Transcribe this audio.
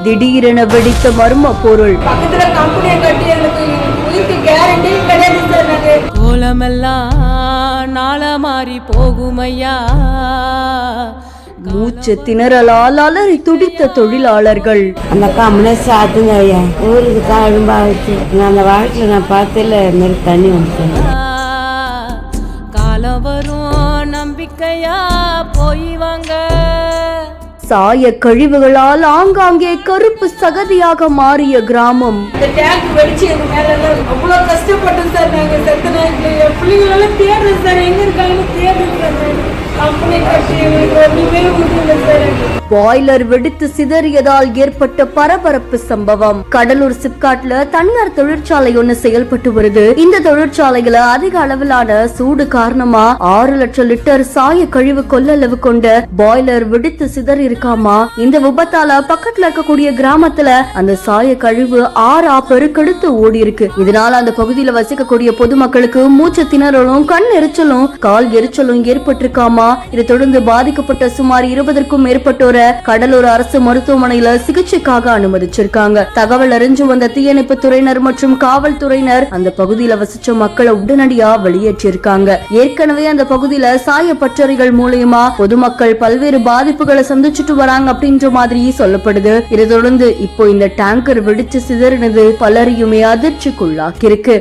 திடீரென வெடித்த மர்ம பொருள். பக்கத்துல கம்பெனியை கட்டி எனக்கு உயிருக்கு கேரண்டி கிடையாது சார். கோலமெல்லாம் நாள மாறி போகுமையா. மூச்சு திணறலால் அலறி துடித்த தொழிலாளர்கள். அந்த கம்பெனி சாத்துங்க ஐயா, ஊருக்கு தாழ்பா வச்சு நான் அந்த வாழ்க்கையில நான் பார்த்தல மாரி தண்ணி வந்துட்டேன். காலம் வரும் நம்பிக்கையா போய் வாங்க. சாய கழிவுகளால் ஆங்காங்கே கருப்பு சகதியாக மாறிய கிராமம். இந்த டேங்க் வெடிச்சு எங்க மேல அவ்வளவு கஷ்டப்பட்டோம் சார். நாங்க செத்த நாய்க்கு என் பிள்ளைங்களெல்லாம் தேடுறேன் சார், எங்க இருக்காங்கன்னு தேடுறேன் சார். கம்பெனி கட்டி ஒண்ணுமே முடியல சார். பாய்லர் வெடித்து சிதறியதால் ஏற்பட்ட பரபரப்பு சம்பவம். கடலூர் சிப்காட்ல தனியார் தொழிற்சாலை ஒண்ணு செயல்பட்டு வருது. இந்த தொழிற்சாலையில அதிக அளவிலான சூடு காரணமா 6 லட்சம் லிட்டர் சாய கழிவு கொள்ளளவு கொண்ட பாய்லர் வெடித்து சிதறி இருக்காமா. இந்த விபத்தால பக்கத்துல இருக்கக்கூடிய கிராமத்துல அந்த சாய கழிவு 6 பெருக்கெடுத்து ஓடி இருக்கு. இதனால அந்த பகுதியில வசிக்கக்கூடிய பொதுமக்களுக்கு மூச்சு திணறலும் கண் எரிச்சலும் கால் எரிச்சலும் ஏற்பட்டிருக்காமா. இதை தொடர்ந்து பாதிக்கப்பட்ட சுமார் 20க்கும் மேற்பட்டோர கடலூர் அரசு மருத்துவமனையில சிகிச்சைக்காக அனுமதிச்சிருக்காங்க. தகவல் அறிஞ்சு வந்த தீயணைப்பு துறையினர் மற்றும் காவல்துறையினர் அந்த பகுதியில வசிச்ச மக்களை உடனடியா வெளியேற்றிருக்காங்க. ஏற்கனவே அந்த பகுதியில சாய பற்றறைகள் மூலமா பொதுமக்கள் பல்வேறு பாதிப்புகளை சந்திச்சுட்டு வராங்க அப்படின்ற மாதிரி சொல்லப்படுது. இதை தொடர்ந்து இப்போ இந்த டேங்கர் வெடிச்சு சிதறினது பலரையுமே அதிர்ச்சிக்குள்ளாக்கி இருக்கு.